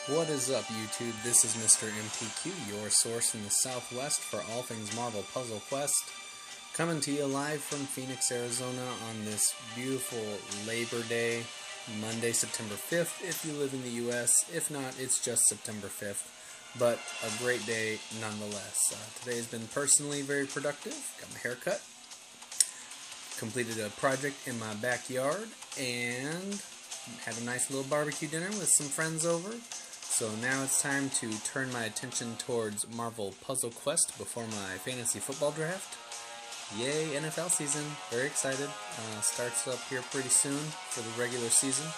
What is up, YouTube? This is Mr. MPQ, your source in the Southwest for all things Marvel Puzzle Quest, coming to you live from Phoenix, Arizona on this beautiful Labor Day, Monday, September 5th, if you live in the U.S. If not, it's just September 5th, but a great day nonetheless. Today has been personally very productive. Got my hair cut, completed a project in my backyard, and had a nice little barbecue dinner with some friends over. So now it's time to turn my attention towards Marvel Puzzle Quest before my fantasy football draft. Yay, NFL season. Very excited. Starts up here pretty soon for the regular season.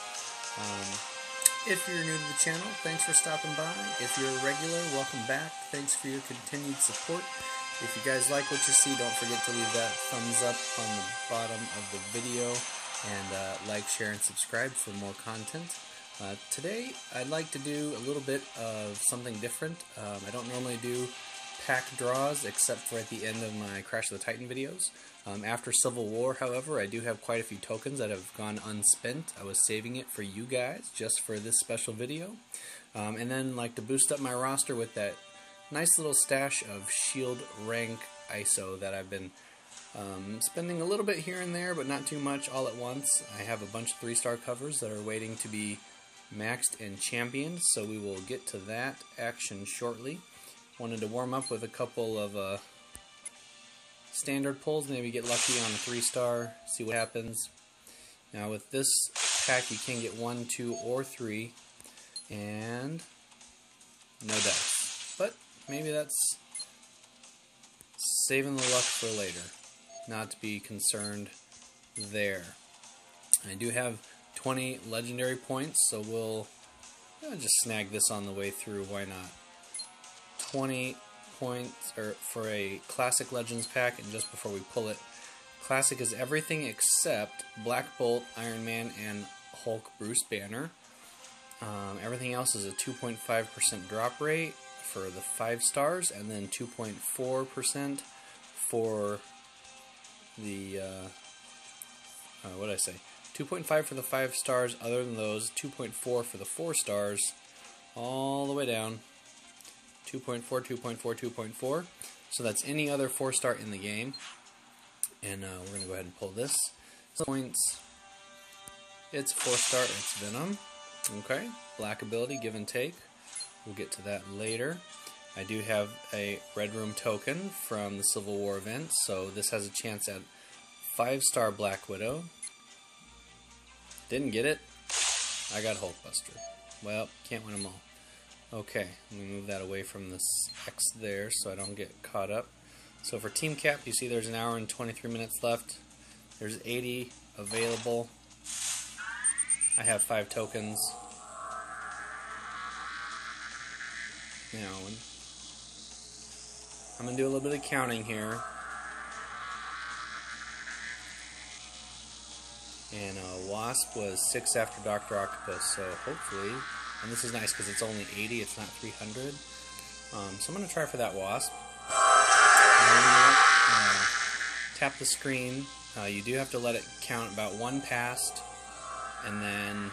If you're new to the channel, thanks for stopping by. If you're a regular, welcome back. Thanks for your continued support. If you guys like what you see, don't forget to leave that thumbs up on the bottom of the video. And like, share, and subscribe for more content. Today, I'd like to do a little bit of something different. I don't normally do pack draws, except for at the end of my Crash of the Titan videos. After Civil War, however, I do have quite a few tokens that have gone unspent. I was saving it for you guys, just for this special video. And then, like to boost up my roster with that nice little stash of S.H.I.E.L.D. rank ISO that I've been spending a little bit here and there, but not too much all at once. I have a bunch of 3-star covers that are waiting to be maxed and championed, so we will get to that action shortly. Wanted to warm up with a couple of standard pulls, maybe get lucky on a 3-star, see what happens. Now with this pack you can get 1, 2, or 3, and no dice. But maybe that's saving the luck for later. Not to be concerned there. I do have 20 legendary points, so we'll just snag this on the way through. Why not? 20 points for a Classic Legends pack, and just before we pull it, Classic is everything except Black Bolt, Iron Man, and Hulk Bruce Banner. Everything else is a 2.5% drop rate for the 5 stars, and then 2.4% for the, what did I say? 2.5 for the 5 stars, other than those, 2.4 for the 4 stars, all the way down, 2.4, 2.4, 2.4, so that's any other 4-star in the game, and we're going to go ahead and pull this. Points, it's 4-star, it's Venom, okay, Black ability, give and take, we'll get to that later. I do have a Red Room token from the Civil War event, so this has a chance at 5-star Black Widow. Didn't get it. I got Hulkbuster. Well, can't win them all. Okay, let me move that away from this X there so I don't get caught up. So for Team Cap, you see there's an hour and 23 minutes left. There's 80 available. I have 5 tokens. Now, I'm going to do a little bit of counting here. And Wasp was 6 after Dr. Octopus, so hopefully, and this is nice because it's only 80, it's not 300. So I'm going to try for that Wasp. Tap the screen. You do have to let it count about 1 past, and then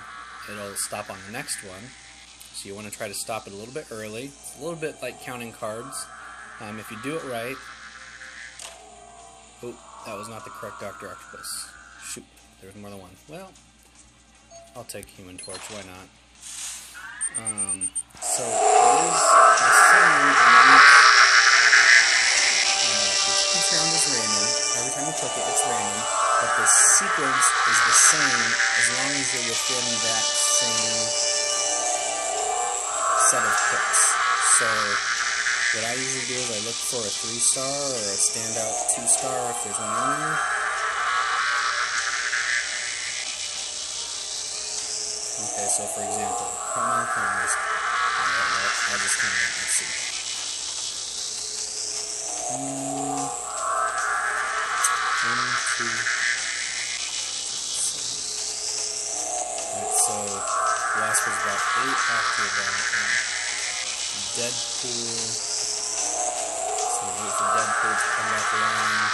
it'll stop on the next one. So you want to try to stop it a little bit early. It's a little bit like counting cards. If you do it right... Oh, that was not the correct Dr. Octopus. Shoot. There's more than one. Well, I'll take Human Torch, why not? So it is the same in each round is random. Every time you click it, it's random. But the sequence is the same as long as you're within that same set of picks. So what I usually do is I look for a 3-star or a standout 2-star if there's one in there. Okay, so for example, Common Corners. I'll just kind of, let's see. 1, 2, 3. Alright, so Wasp was about 8 after that. Deadpool. So wait for Deadpool to come back around.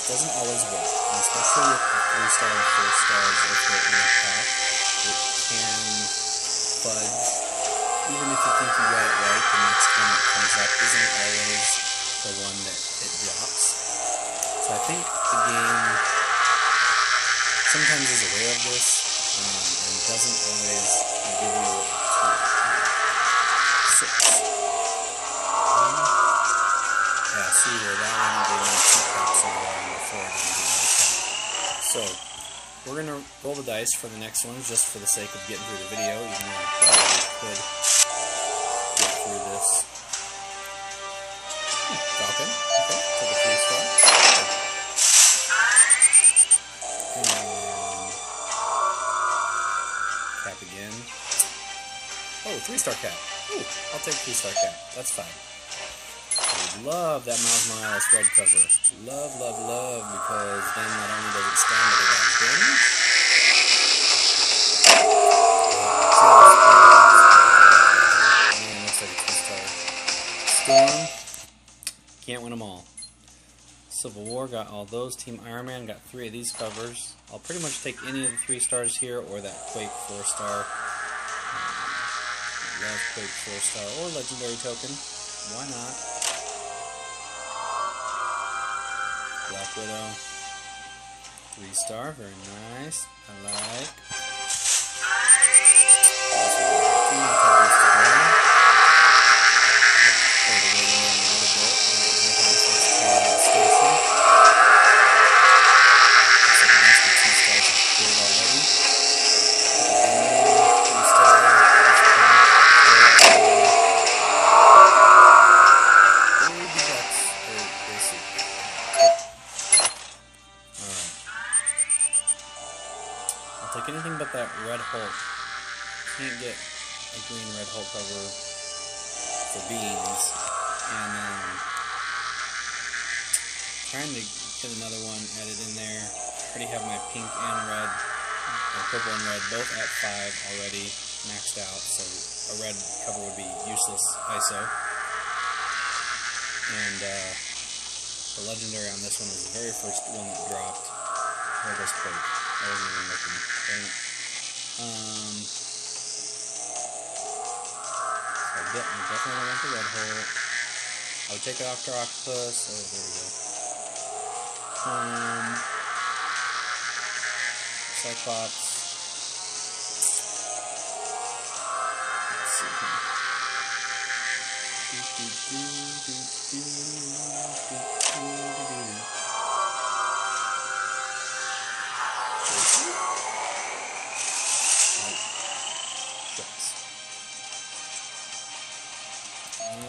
Doesn't always work, especially with the 3-star and 4 stars if they're in a pack. it can fudge. Even if you think you got it right, the next one that comes up isn't always the one that it drops. So I think the game sometimes is aware of this and doesn't always give you six. Yeah, see here, that one gave me 2 packs in a row before it didn't give me anything. So, we're going to roll the dice for the next one just for the sake of getting through the video, even though I probably could get through this. Falcon, okay, took a 3-star. And cap again. Oh, 3-star cap. Ooh, I'll take 3-star cap. That's fine. I love that Miles Morales red cover. Love, love, love, because then not only does it stand, but it adds damage. Man, looks like a 2-star. Storm. Can't win them all. Civil War got all those. Team Iron Man got 3 of these covers. I'll pretty much take any of the 3 stars here, or that Quake 4-star. Love Quake 4-star, or Legendary Token. Why not? Black Widow. 3-star, very nice. I like. I'll take anything but that Red Hulk. Can't get a green Red Hulk cover for beans. And trying to get another one added in there. Already have my pink and red, or purple and red, both at 5 already maxed out. So a red cover would be useless ISO. And the legendary on this one is the very first one that dropped. Where goes Quake? I wasn't even looking. Dang it. So I definitely want the Red Hulk. I would take Octo Octopus. Oh, there we go. Cyclops. Let's see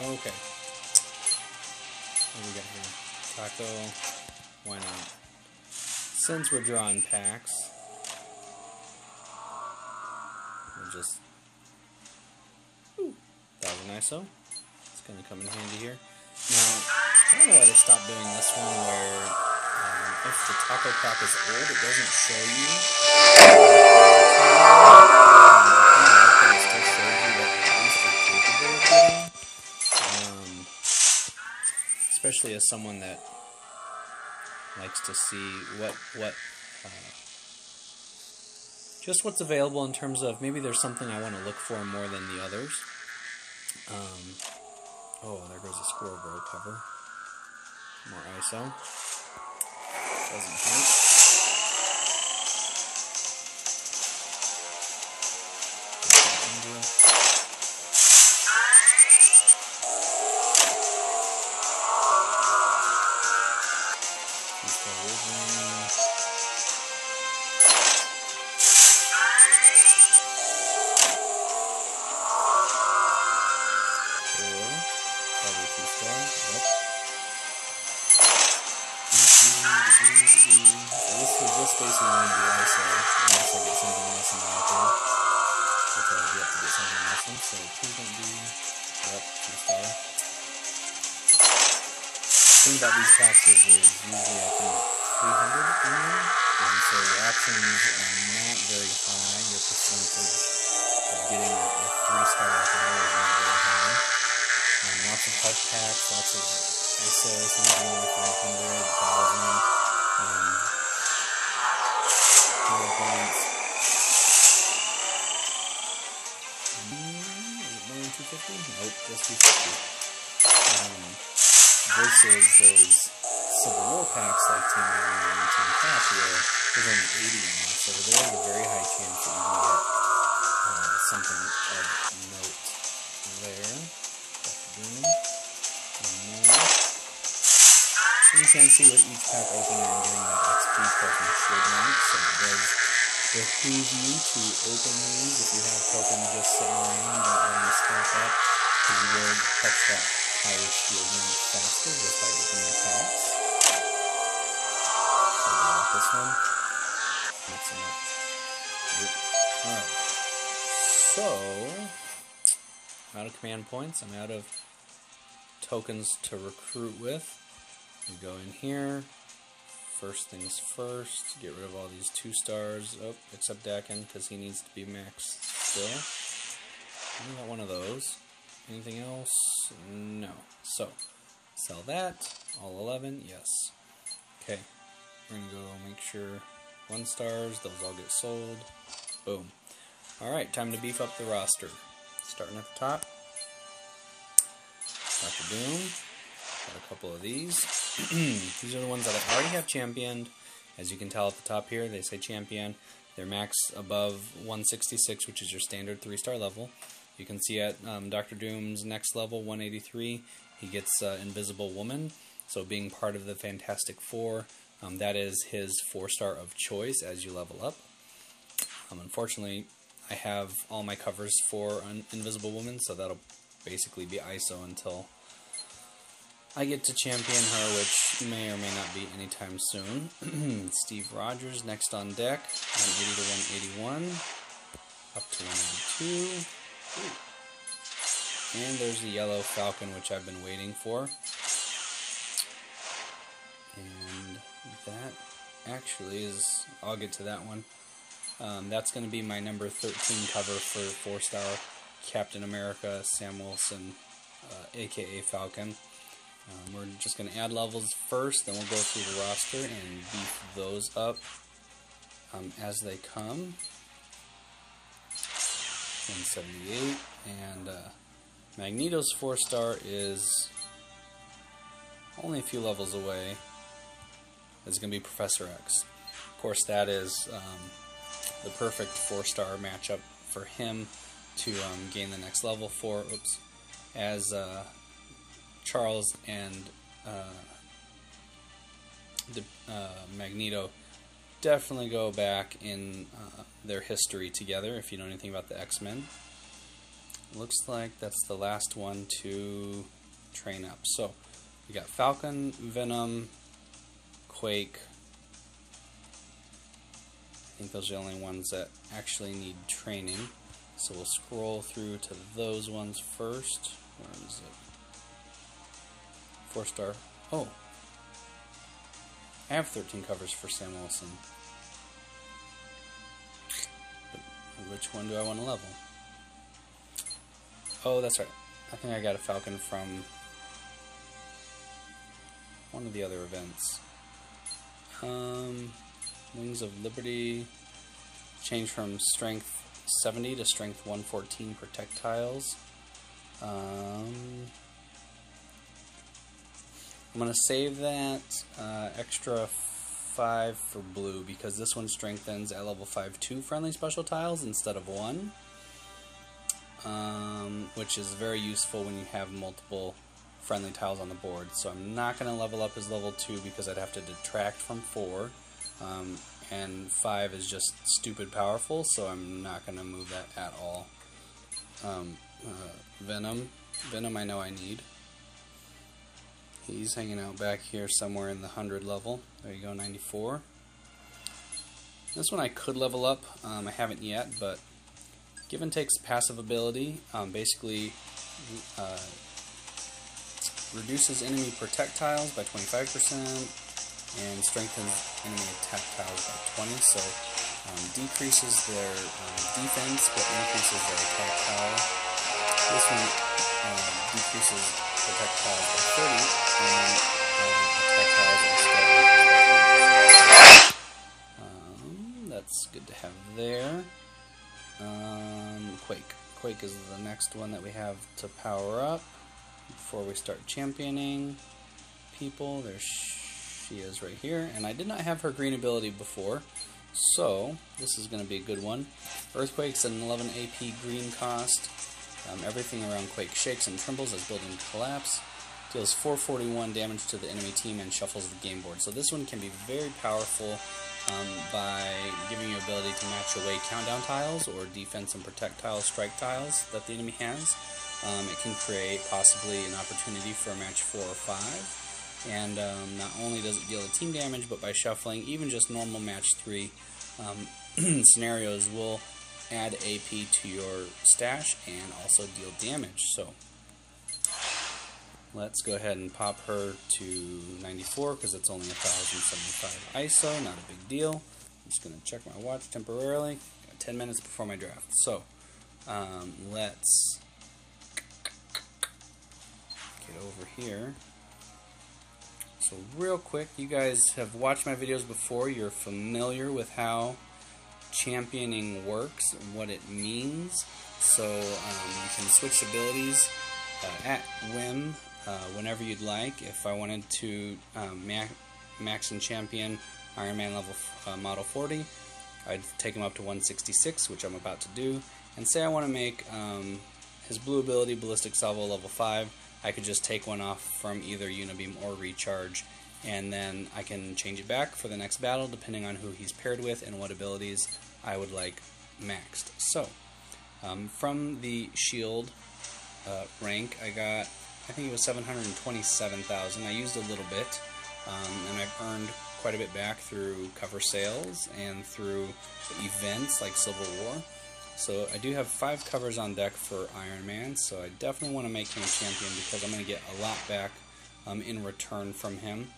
Okay. What do we got here? Taco. Why not? Since we're drawing packs, we'll just... Ooh, 1000 ISO. It's going to come in handy here. Now, I don't know why they stopped doing this one where if the taco pack is old, it doesn't show you. It still shows you what at least you're capable of getting. Especially as someone that likes to see just what's available in terms of maybe there's something I want to look for more than the others. Oh, there goes a Squirrel Bro cover. More ISO. Doesn't hurt. Basically going to be ISO, unless I get something awesome out there, which I've yet to get something awesome, so please don't be, yep, 2-star. The thing about these packs is there's usually, I think, 300 in them, and so your options are not very high, your percentage of getting a 3-star or higher is not very high. Lots of Hulk packs, lots of ISO, something like 500, 1,000, 250? Nope, just 250. Versus those Civil War packs like Team Iron Man and Team Cap where there's only 80 in there. So there's a very high chance that you can get something of note there. Boom. And more. So you can see with each pack opening and getting that XP token should rank, so it does behoove you to open these if you have tokens just sitting around, don't let them stack up, because you will touch that higher shield rank faster just by opening your packs. So we got this one. Mix them up. Alright. So, I'm out of command points, I'm out of tokens to recruit with. We go in here, first things first, get rid of all these 2 stars, except Dakin, because he needs to be maxed still. We got one of those. Anything else? No. So, sell that, all 11, yes. Okay, we're going to go make sure 1 stars, those all get sold. Boom. Alright, time to beef up the roster. Starting at the top. Dr. Doom. Got a couple of these. These are the ones that I already have championed. As you can tell at the top here, they say champion. They're max above 166, which is your standard 3-star level. You can see at Dr. Doom's next level, 183, he gets Invisible Woman. So being part of the Fantastic Four, that is his 4-star of choice as you level up. Unfortunately, I have all my covers for Invisible Woman, so that'll basically be ISO until I get to champion her, which may or may not be anytime soon. Steve Rogers next on deck, 180 to 181, up to 182. Ooh. And there's the Yellow Falcon, which I've been waiting for. And that actually is, I'll get to that one. That's going to be my number 13 cover for 4-star Captain America, Sam Wilson, aka Falcon. We're just going to add levels first, then we'll go through the roster and beef those up as they come. 178, and Magneto's 4-star is only a few levels away. It's going to be Professor X. Of course, that is the perfect 4-star matchup for him to gain the next level for, as Charles and Magneto definitely go back in their history together, if you know anything about the X-Men. Looks like that's the last one to train up. So, we got Falcon, Venom, Quake. I think those are the only ones that actually need training. So we'll scroll through to those ones first. Where is it? 4-star. Oh. I have 13 covers for Sam Wilson. But which one do I want to level? Oh, that's right. I think I got a Falcon from one of the other events. Wings of Liberty. Change from strength 70 to strength 114 projectiles. I'm going to save that extra 5 for blue, because this one strengthens at level 5 2 friendly special tiles instead of 1. Which is very useful when you have multiple friendly tiles on the board. So I'm not going to level up his level 2 because I'd have to detract from 4. And 5 is just stupid powerful, so I'm not going to move that at all. Venom I know I need. He's hanging out back here somewhere in the 100 level. There you go, 94. This one I could level up. I haven't yet, but Give and Take's passive ability basically reduces enemy projectiles by 25% and strengthens enemy attack tiles by 20, so decreases their defense but increases their attack power. This one decreases projectiles by 30 and attack tiles are still. That's good to have there. Earthquake is the next one that we have to power up before we start championing people. There she is right here, and I did not have her green ability before, so this is going to be a good one. Earthquake's an 11 AP green cost. Everything around Quake shakes and trembles as buildings collapse. Deals 441 damage to the enemy team and shuffles the game board. So this one can be very powerful by giving you ability to match away countdown tiles or defense and protect tiles, strike tiles that the enemy has. It can create possibly an opportunity for a match 4 or 5. And not only does it deal the team damage, but by shuffling even just normal match 3 scenarios will add AP to your stash and also deal damage. So let's go ahead and pop her to 94 because it's only 1075 ISO, not a big deal. I'm just going to check my watch temporarily. Got 10 minutes before my draft. So let's get over here. So real quick, you guys have watched my videos before. You're familiar with how championing works and what it means. So you can switch abilities at whim whenever you'd like. If I wanted to max and champion Iron Man level model 40, I'd take him up to 166, which I'm about to do. And say I want to make his blue ability Ballistic Salvo level 5, I could just take one off from either Unibeam or Recharge, and then I can change it back for the next battle depending on who he's paired with and what abilities I would like maxed. So, from the S.H.I.E.L.D. rank, I got, I think it was 727,000. I used a little bit, and I've earned quite a bit back through cover sales and through events like Civil War. So I do have 5 covers on deck for Iron Man, so I definitely want to make him a champion because I'm going to get a lot back in return from him.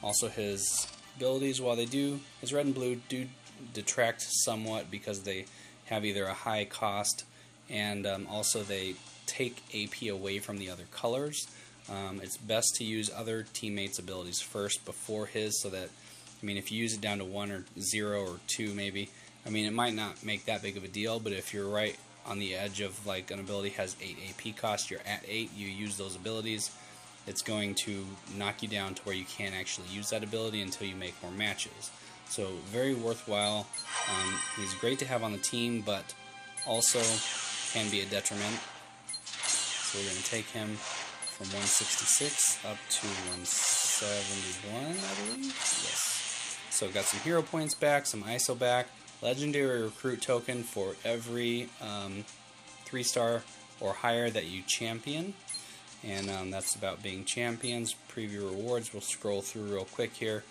Also, his abilities, while they do, his red and blue do detract somewhat because they have either a high cost and also they take AP away from the other colors. It's best to use other teammates' abilities first before his, so that, I mean, if you use it down to 1 or 0 or 2 maybe, I mean, it might not make that big of a deal, but if you're right on the edge of, like, an ability has 8 AP cost, you're at 8, you use those abilities, it's going to knock you down to where you can't actually use that ability until you make more matches. So, very worthwhile. He's great to have on the team, but also can be a detriment. So we're going to take him from 166 up to 171, I believe. Yes. So got some hero points back, some ISO back, legendary recruit token for every 3-star or higher that you champion. And that's about being champions. Preview rewards, we'll scroll through real quick here.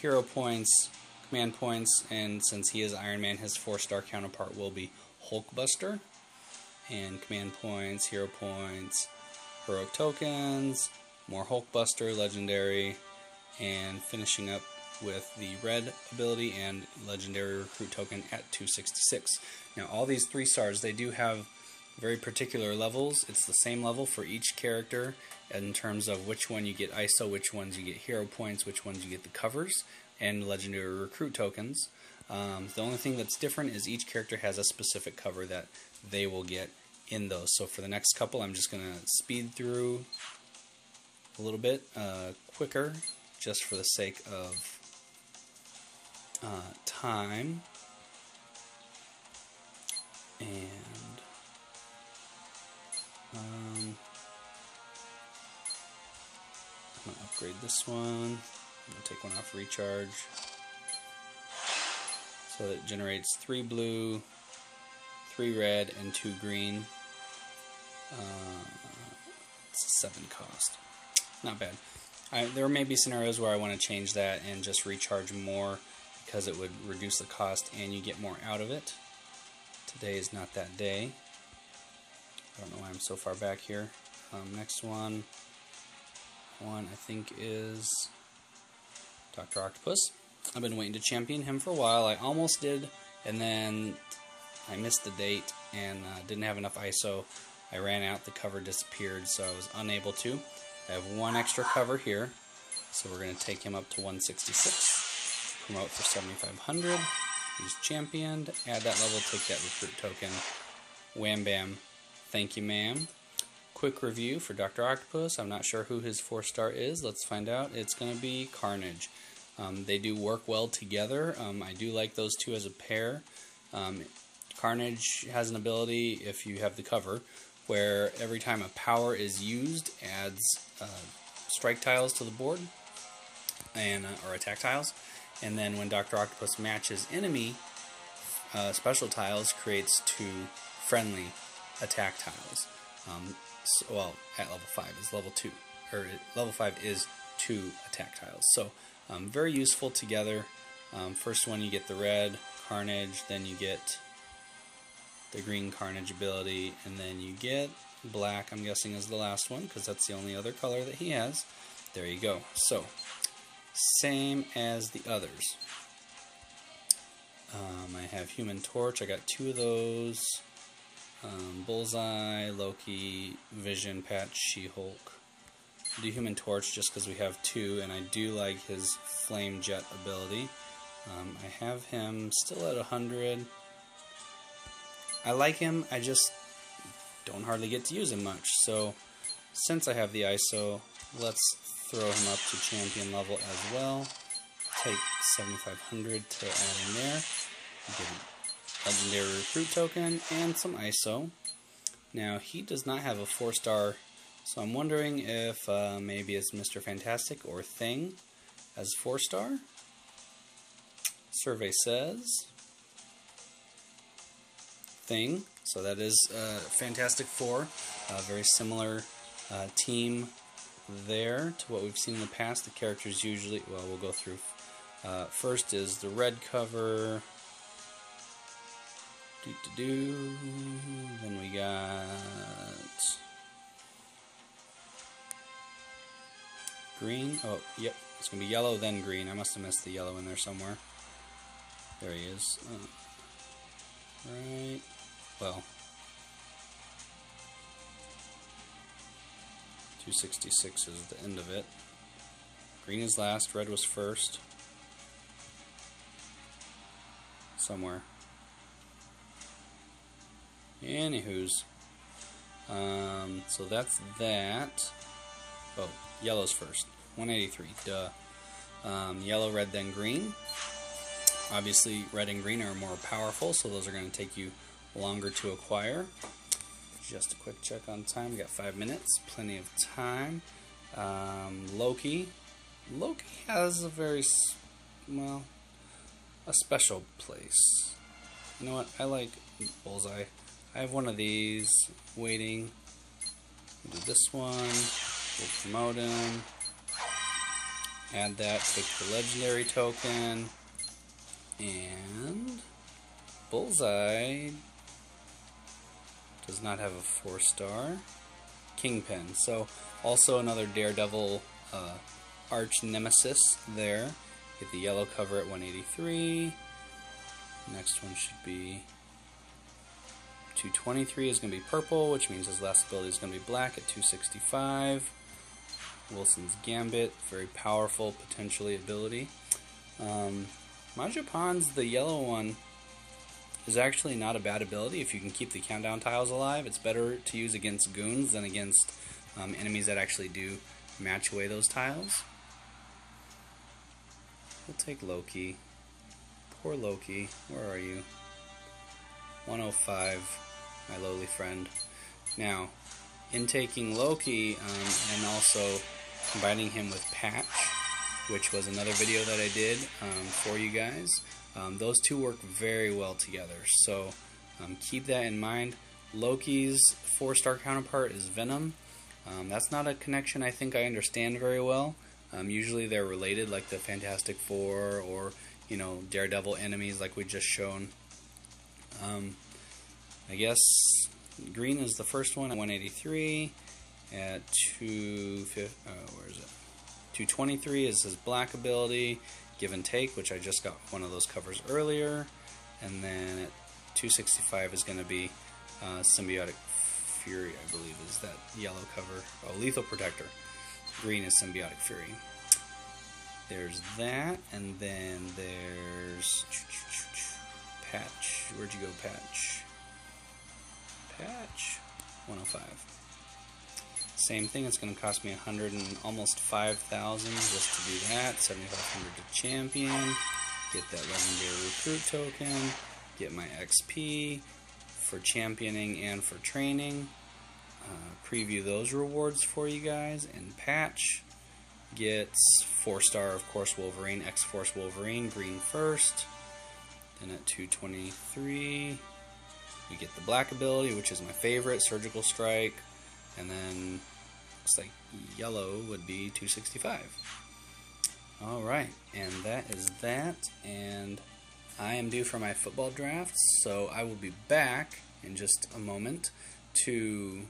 Hero points, command points, and since he is Iron Man, his 4-star counterpart will be Hulkbuster. And command points, hero points, heroic tokens, more Hulkbuster, legendary, and finishing up with the red ability and legendary recruit token at 266. Now all these 3-stars, they do have very particular levels. It's the same level for each character in terms of which one you get ISO, which ones you get hero points, which ones you get the covers, and legendary recruit tokens. The only thing that's different is each character has a specific cover that they will get in those. So for the next couple, I'm just going to speed through a little bit quicker, just for the sake of time. And I'm going to upgrade this one. I'm going to take one off recharge. So it generates 3 blue, 3 red, and 2 green. It's a 7 cost. Not bad. There may be scenarios where I want to change that and just recharge more because it would reduce the cost and you get more out of it. Today is not that day. I don't know why I'm so far back here. Next one I think is Dr. Octopus. I've been waiting to champion him for a while. I almost did, and then I missed the date and didn't have enough ISO. I ran out, the cover disappeared, so I was unable to. I have 1 extra cover here, so we're going to take him up to 166. Promote for 7,500. He's championed. Add that level, take that recruit token. Wham bam. Thank you, ma'am. Quick review for Dr. Octopus. I'm not sure who his 4-star is. Let's find out. It's going to be Carnage. They do work well together. I do like those two as a pair. Carnage has an ability, if you have the cover, where every time a power is used, adds strike tiles to the board, and or attack tiles. And then when Dr. Octopus matches enemy, special tiles creates 2 friendly attack tiles. Well, at level 5 is level 2, or level 5 is 2 attack tiles. So very useful together. First one you get the red Carnage, then you get the green Carnage ability, and then you get black, I'm guessing is the last one, because that's the only other color that he has. There you go. So, same as the others. I have Human Torch, I got 2 of those. Bullseye, Loki, Vision, Patch, She-Hulk. I do Human Torch just because we have 2, and I do like his Flame Jet ability. I have him still at 100. I like him, I just don't hardly get to use him much. So, since I have the ISO, let's throw him up to champion level as well. Take 7,500 to add in there. Get a legendary recruit token and some ISO. Now, he does not have a 4-star, so I'm wondering if maybe it's Mr. Fantastic or Thing as 4-star. Survey says Thing, so that is Fantastic Four. Very similar team there to what we've seen in the past. The characters usually, well, we'll go through. First is the red cover. Then we got green. Oh, yep. It's going to be yellow, then green. I must have missed the yellow in there somewhere. There he is. Right. Well. 266 is the end of it. Green is last. Red was first. Somewhere. Anywho's. So that's that. Oh, yellow's first. 183. Duh. Yellow, red, then green. Obviously, red and green are more powerful, so those are going to take you longer to acquire. Just a quick check on time. We got 5 minutes. Plenty of time. Loki. Loki has a very, well, a special place. You know what? I like Bullseye. I have one of these waiting. We'll do this one. We'll promote him. Add that. Take the legendary token. And Bullseye does not have a 4-star. Kingpin. So also another Daredevil arch nemesis there. Get the yellow cover at 183. Next one should be 223 is going to be purple, which means his last ability is going to be black at 265. Wilson's Gambit, very powerful, potentially, ability. Majopan's, the yellow one, is actually not a bad ability if you can keep the countdown tiles alive. It's better to use against goons than against enemies that actually do match away those tiles. We'll take Loki. Poor Loki. Where are you? 105, my lowly friend. Now, in taking Loki and also combining him with Patch, which was another video that I did for you guys, those two work very well together. So keep that in mind. Loki's 4-star counterpart is Venom. That's not a connection I think I understand very well. Usually they're related, like the Fantastic Four or, you know, Daredevil enemies like we just shown. I guess green is the first one at 183. At 223 is his black ability, Give and Take, which I just got one of those covers earlier. And then at 265 is going to be Symbiotic Fury, I believe, is that yellow cover. Oh, Lethal Protector. Green is Symbiotic Fury. There's that, and then there's Patch. Where'd you go, Patch? Patch. 105. Same thing, it's going to cost me 100 and almost 5,000 just to do that. 7,500 to champion, get that legendary recruit token, get my XP for championing and for training, preview those rewards for you guys, and patch gets 4-star, of course, Wolverine, X-Force Wolverine, green first. Then at 223, we get the black ability, which is my favorite, Surgical Strike. And then looks like yellow would be 265. Alright, and that is that. And I am due for my football draft, so I will be back in just a moment to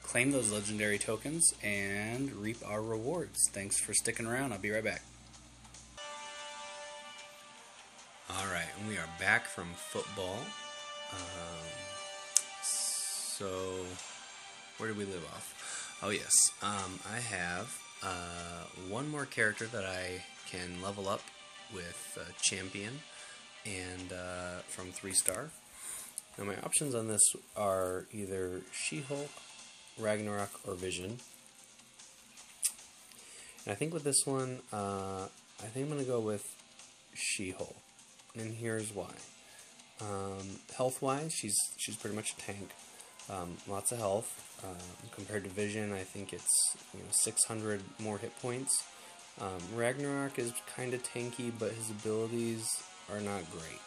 claim those legendary tokens and reap our rewards. Thanks for sticking around. I'll be right back. Alright, and we are back from football. So where did we leave off? Oh yes, I have one more character that I can level up with Champion and from 3-star. Now my options on this are either She-Hulk, Ragnarok, or Vision. And I think with this one, I think I'm going to go with She-Hulk. And here's why. Health-wise, she's pretty much a tank. Lots of health. Compared to Vision, I think it's 600 more hit points. Ragnarok is kind of tanky, but his abilities are not great.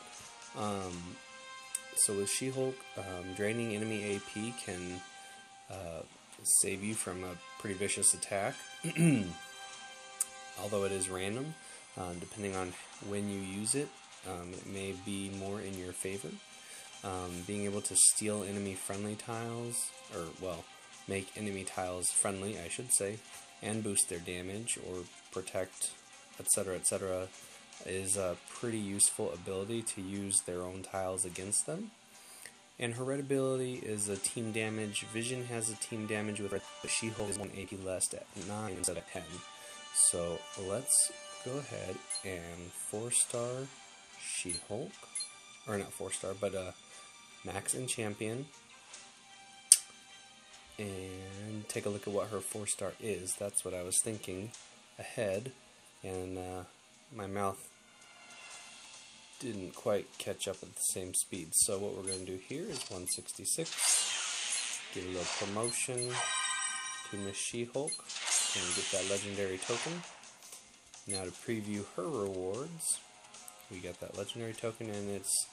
So with She-Hulk, draining enemy AP can save you from a pretty vicious attack. Although it is random, depending on when you use it, it may be more in your favor. Being able to steal enemy friendly tiles, or well, make enemy tiles friendly, I should say, and boost their damage or protect, etc., is a pretty useful ability to use their own tiles against them. And her red ability is a team damage. Vision has a team damage with red, but She-Hulk is 1 AP less at 9 instead of 10. So let's go ahead and 4-star She-Hulk, or not 4-star, but Max and Champion, and take a look at what her 4-star is. That's what I was thinking ahead, and my mouth didn't quite catch up at the same speed. So what we're going to do here is 166, give a little promotion to Miss She-Hulk, and get that legendary token. Now to preview her rewards, we got that legendary token, and it's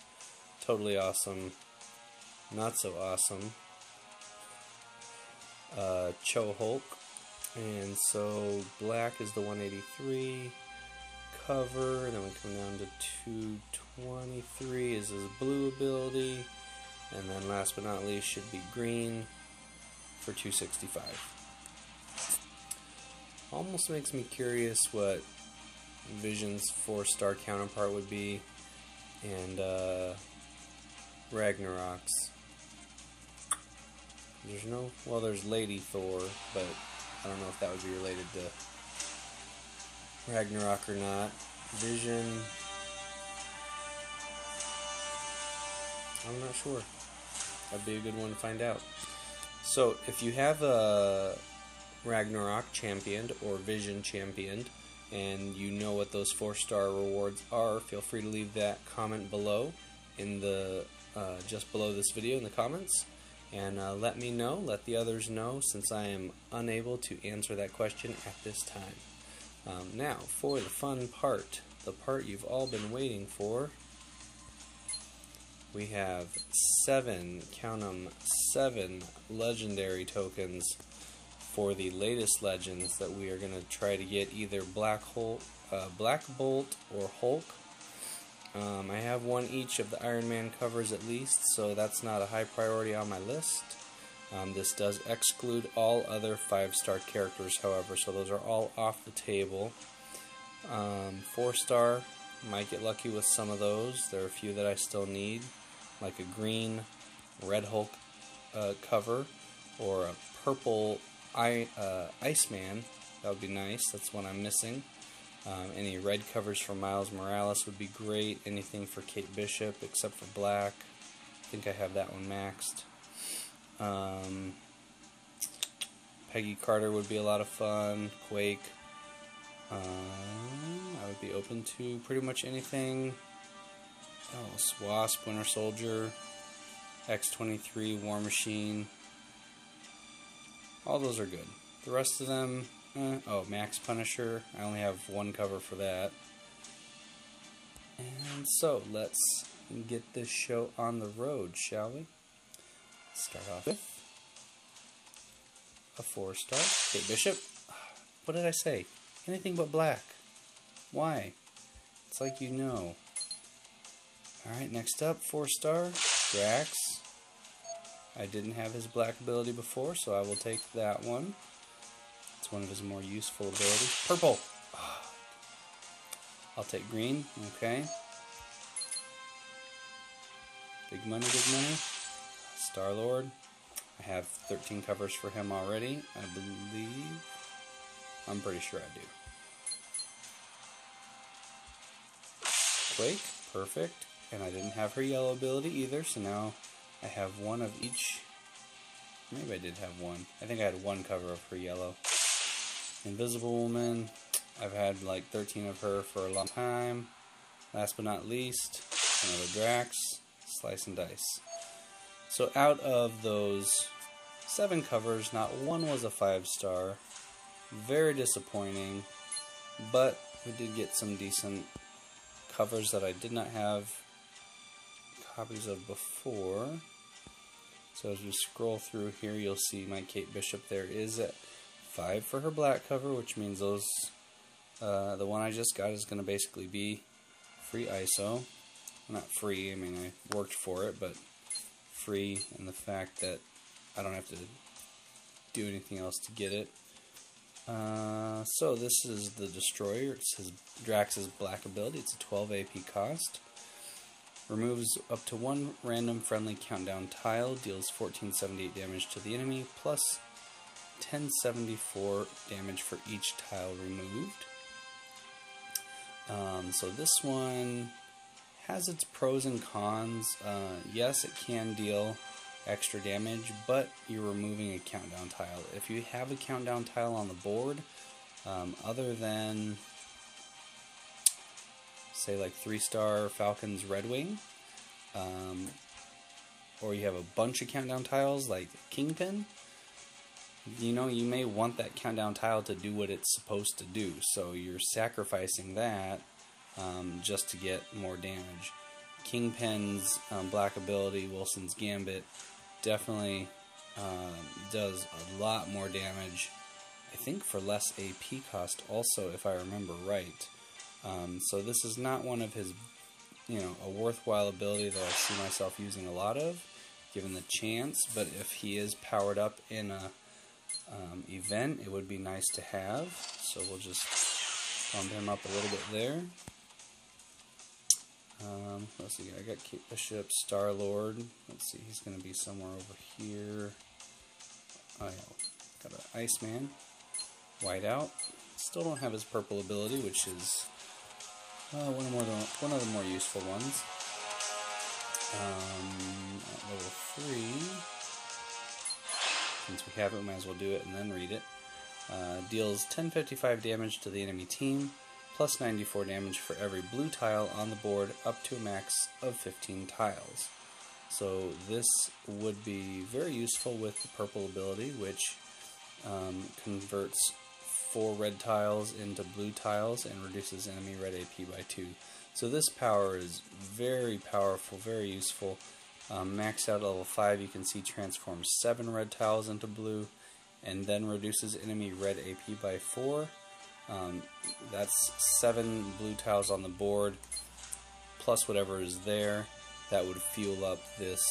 totally awesome. Not so awesome. Cho-Hulk, and so black is the 183 cover, and then we come down to 223 is his blue ability, and then last but not least should be green for 265. Almost makes me curious what Vision's 4-star counterpart would be, and Ragnarok's. There's no, well, there's Lady Thor, but I don't know if that would be related to Ragnarok or not. Vision, I'm not sure. That'd be a good one to find out. So if you have a Ragnarok championed or Vision championed, and you know what those 4-star rewards are, feel free to leave that comment below in the just below this video in the comments, and let me know, let the others know, since I am unable to answer that question at this time. Now for the fun part, the part you've all been waiting for. We have 7, count 'em, 7 legendary tokens for the latest legends that we are going to try to get, either Black Bolt or Hulk. I have one each of the Iron Man covers at least, so that's not a high priority on my list. This does exclude all other 5-star characters, however, so those are all off the table. 4-star, might get lucky with some of those. There are a few that I still need, like a green Red Hulk cover, or a purple Iceman. That would be nice. That's one I'm missing. Any red covers for Miles Morales would be great. Anything for Kate Bishop except for black. I think I have that one maxed. Peggy Carter would be a lot of fun. Quake. I would be open to pretty much anything. Oh, Wasp, Winter Soldier, X-23, War Machine. All those are good. The rest of them, oh, Max Punisher. I only have one cover for that. And so, let's get this show on the road, shall we? Start off with a 4-star. Kate Bishop. What did I say? Anything but black. Why? It's like you know. Alright, next up, 4-star. Drax. I didn't have his black ability before, so I will take that one. It's one of his more useful abilities. Purple! I'll take green. Okay. Big money, big money. Star-Lord. I have 13 covers for him already, I believe. I'm pretty sure I do. Quake. Perfect. And I didn't have her yellow ability either, so now I have one of each. Maybe I did have one. I think I had one cover of her yellow. Invisible Woman. I've had like 13 of her for a long time. Last but not least, another Drax. Slice and dice. So out of those 7 covers, not one was a 5-star. Very disappointing. But we did get some decent covers that I did not have copies of before. So as we scroll through here, you'll see my Kate Bishop there is at 5 for her black cover, which means those the one I just got is going to basically be free ISO. Not free, I mean I worked for it, but free in the fact that I don't have to do anything else to get it. So this is the Destroyer. It's his Drax's black ability. It's a 12 AP cost. Removes up to 1 random friendly countdown tile. Deals 1478 damage to the enemy, plus 1074 damage for each tile removed. So this one has its pros and cons. Yes, it can deal extra damage, but you're removing a countdown tile. If you have a countdown tile on the board, other than say like 3-star Falcon's Red Wing, or you have a bunch of countdown tiles like Kingpin, you know, you may want that countdown tile to do what it's supposed to do, so you're sacrificing that just to get more damage. Kingpin's black ability, Wilson's Gambit, definitely does a lot more damage, I think for less AP cost also, if I remember right. So this is not one of his, you know, a worthwhile ability that I see myself using a lot of, given the chance, but if he is powered up in a event, it would be nice to have, so we'll just bump him up a little bit there. Let's see, I got Kate Bishop, Star-Lord. Let's see, he's going to be somewhere over here. Oh yeah, got an Iceman, Whiteout. Still don't have his purple ability, which is one of the more useful ones. At level 3, since we have it, we might as well do it and then read it. Deals 1055 damage to the enemy team, plus 94 damage for every blue tile on the board, up to a max of 15 tiles. So this would be very useful with the purple ability, which converts 4 red tiles into blue tiles and reduces enemy red AP by 2. So this power is very powerful, very useful. Maxed out at level 5, you can see transforms 7 red tiles into blue, and then reduces enemy red AP by 4. That's 7 blue tiles on the board, plus whatever is there. That would fuel up this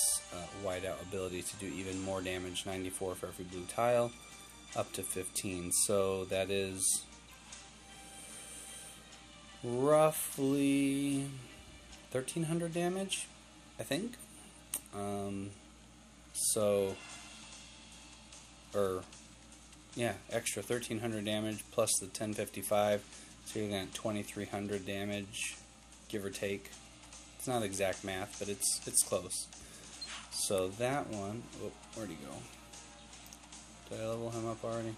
Whiteout ability to do even more damage, 94 for every blue tile, up to 15. So that is roughly 1300 damage, I think. Extra 1300 damage plus the 1055, so you're looking at 2300 damage, give or take. It's not exact math, but it's close. So that one, oh, where'd he go? Did I level him up already?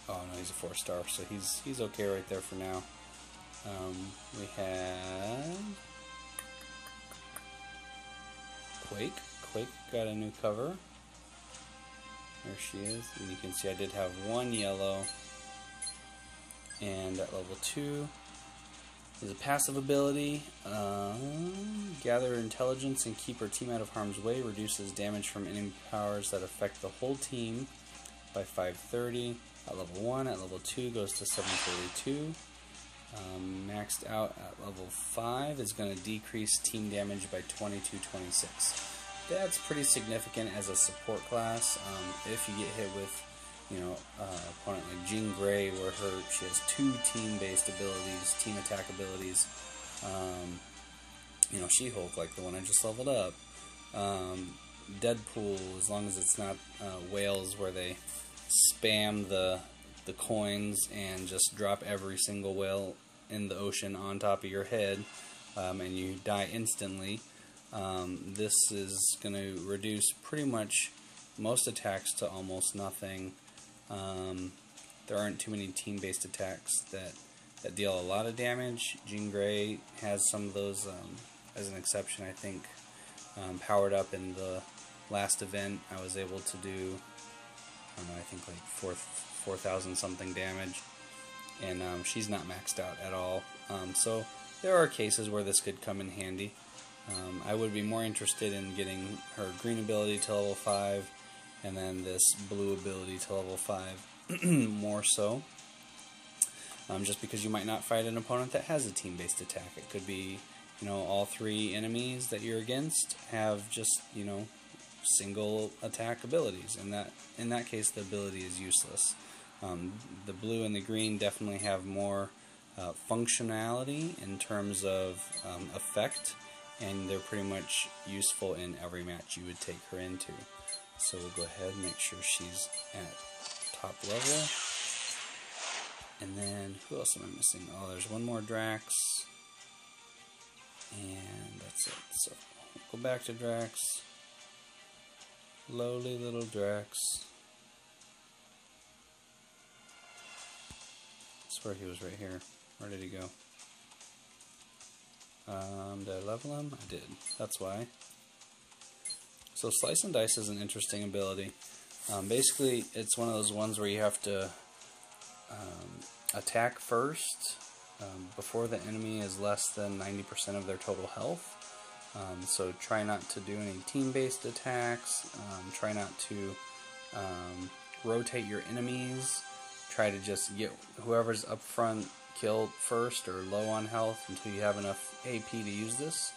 Oh no, he's a 4-star, so he's okay right there for now. We have Quake. Quake got a new cover. There she is, and you can see I did have 1 yellow. And at level 2 is a passive ability. Gather intelligence and keep her team out of harm's way. Reduces damage from enemy powers that affect the whole team by 530. At level 1, at level 2 goes to 742. Maxed out at level 5 is going to decrease team damage by 2226. That's pretty significant as a support class. If you get hit with, you know, opponent like Jean Grey, where she has 2 team-based abilities, team attack abilities. You know, She-Hulk, like the one I just leveled up. Deadpool, as long as it's not whales where they spam the coins and just drop every single whale in the ocean on top of your head, and you die instantly. This is going to reduce pretty much most attacks to almost nothing. There aren't too many team-based attacks that deal a lot of damage. Jean Grey has some of those as an exception, I think. Powered up in the last event, I was able to do, I don't know, I think like 4,000 something damage, and she's not maxed out at all. So there are cases where this could come in handy. I would be more interested in getting her green ability to level 5, and then this blue ability to level 5 more so. Just because you might not fight an opponent that has a team-based attack. It could be, you know, all 3 enemies that you're against have just, you know, single attack abilities, and in that case the ability is useless. The blue and the green definitely have more functionality in terms of effect, and they're pretty much useful in every match you would take her into. So we'll go ahead and make sure she's at top level. And then, who else am I missing? Oh, there's one more Drax. And that's it. So, go back to Drax. Lowly little Drax. I swear he was right here. Where did he go? Did I level him? I did. That's why. So Slice and Dice is an interesting ability. Basically, it's one of those ones where you have to attack first before the enemy is less than 90% of their total health. So try not to do any team-based attacks. Try not to rotate your enemies. Try to just get whoever's up front killed first or low on health until you have enough AP to use this,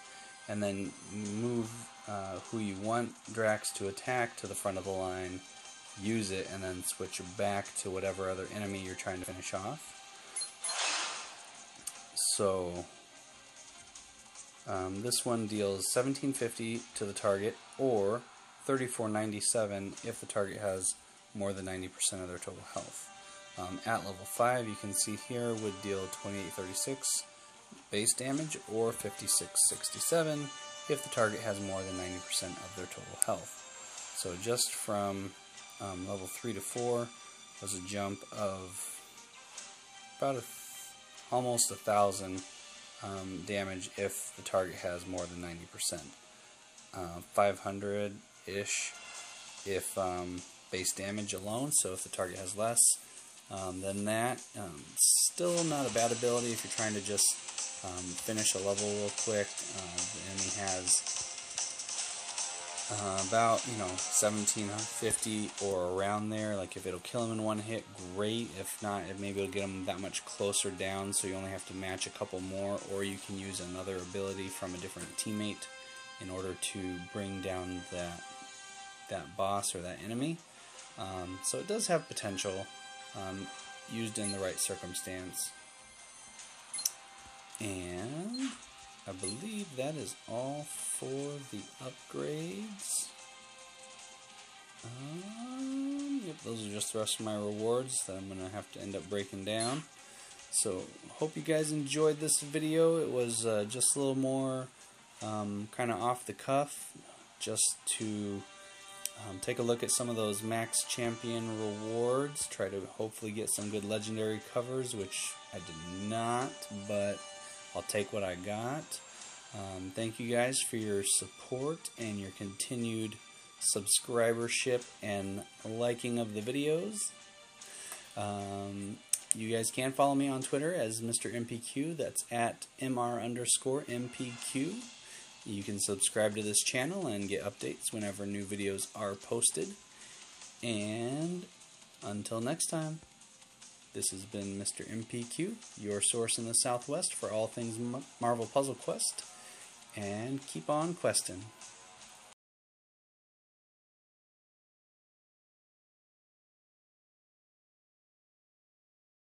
and then move who you want Drax to attack to the front of the line, use it, and then switch back to whatever other enemy you're trying to finish off. So this one deals 1750 to the target, or 3497 if the target has more than 90% of their total health. At level 5, you can see here, would deal 2836 base damage, or 5667 if the target has more than 90% of their total health. So just from level 3 to 4 was a jump of about almost 1,000 damage if the target has more than 90%. 500-ish if base damage alone, so if the target has less than that. Still not a bad ability if you're trying to just finish a level real quick. The enemy has about, 1750 or around there. Like, if it'll kill him in one hit, great. If not, maybe it'll get him that much closer down, so you only have to match a couple more, or you can use another ability from a different teammate in order to bring down that boss or that enemy. So it does have potential, used in the right circumstance. And I believe that is all for the upgrades. Yep, those are just the rest of my rewards that I'm going to have to end up breaking down. So, hope you guys enjoyed this video. It was just a little more kind of off the cuff, just to take a look at some of those max champion rewards, try to hopefully get some good legendary covers, which I did not, but I'll take what I got. Thank you guys for your support and your continued subscribership and liking of the videos. You guys can follow me on Twitter as Mr. MPQ. That's at MR_MPQ. You can subscribe to this channel and get updates whenever new videos are posted. And until next time, this has been Mr. MPQ, your source in the Southwest for all things Marvel Puzzle Quest. And keep on questing.